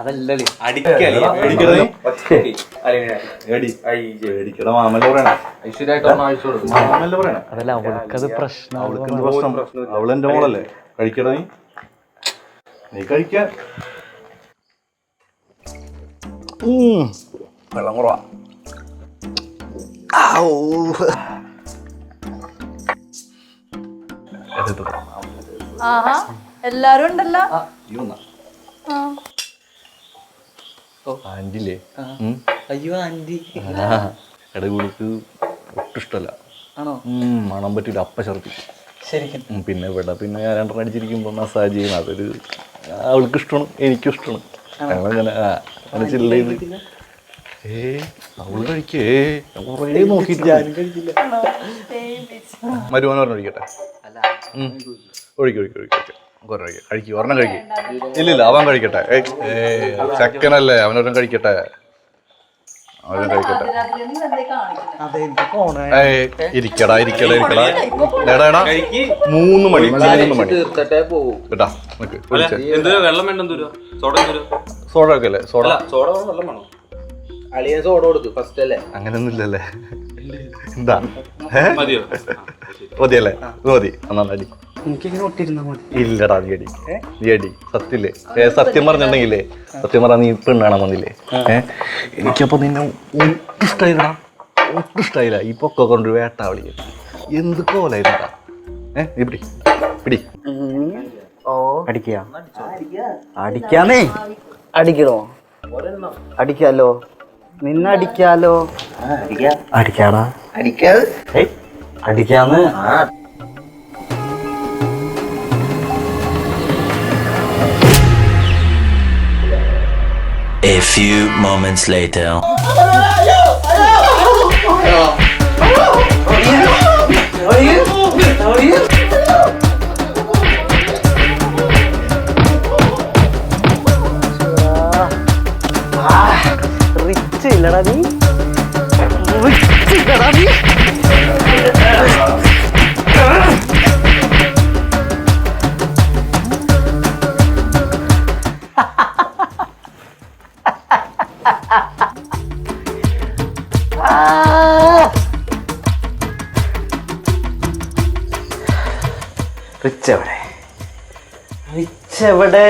അതല്ലേ അതല്ല അവൾക്കത് പ്രശ്നം. അവളെന്റെ മോളല്ലേ, കഴിക്കണ നീ കഴിക്കാൻ. വെള്ളം കുറവാ. എല്ലാരും ഉണ്ടല്ലോ. ആന്റില്ലേ? അയ്യോ ആന്റി. ഇടകുളിക്ക് ഒട്ടും ഇഷ്ടമല്ല. ആണോ? മണം പറ്റില്ല, അപ്പ ഛർദ്ദി. ശരിക്കും പിന്നെ ഇവിടെ പിന്നെ ഞാൻ രണ്ടെണ്ണം അടിച്ചിരിക്കുമ്പോൾ മസാജ് ചെയ്യുന്നത് അതൊരു അവൾക്ക് ഇഷ്ടമാണ്, എനിക്കും ഇഷ്ടമാണ്. ഞങ്ങളങ്ങനെ അങ്ങനെ ചില്ല ചെയ്ത് അവള് കഴിക്കേ കുറേ നോക്കിയിട്ട് മരുമോനെ പറഞ്ഞ് ഒഴിക്കട്ടെ. കഴിക്കും ഒരെണ്ണം കഴിക്കും. ഇല്ലില്ല അവൻ കഴിക്കട്ടെ. ചെക്കനല്ലേ, അവനൊരെണ്ണം കഴിക്കട്ടെ. ഇരിക്കടാ 3 മണി കേട്ടാ. സോഡ ഒക്കെ അല്ലേ? അങ്ങനൊന്നും ഇല്ലല്ലേ? എന്താ മതിയല്ലേ? മതി നന്നായി. ഇല്ലടാ നീ അടി സത്യല്ലേ? സത്യം പറഞ്ഞിട്ടുണ്ടെങ്കിലേ, സത്യം പറഞ്ഞാൽ നീ പെണ്ണാണാൻ വന്നില്ലേ? എനിക്കപ്പോ നിന്നെ ഒട്ടും ഇഷ്ടമായില്ല. ഈ പൊക്കെ കൊണ്ട് വേട്ട വിളിക്കും. എന്ത് കോലായിരുന്നാ? പിടി പിടി. അടിക്കാന്നേ. അടിക്കണോ? അടിക്കാലോ, നിന്നടിക്കാലോ. അടിക്കാടാ. അടിക്കാന്ന്. A few moments later. Rich ഇല്ലടാ നീ. റിച്ച് എവിടെ?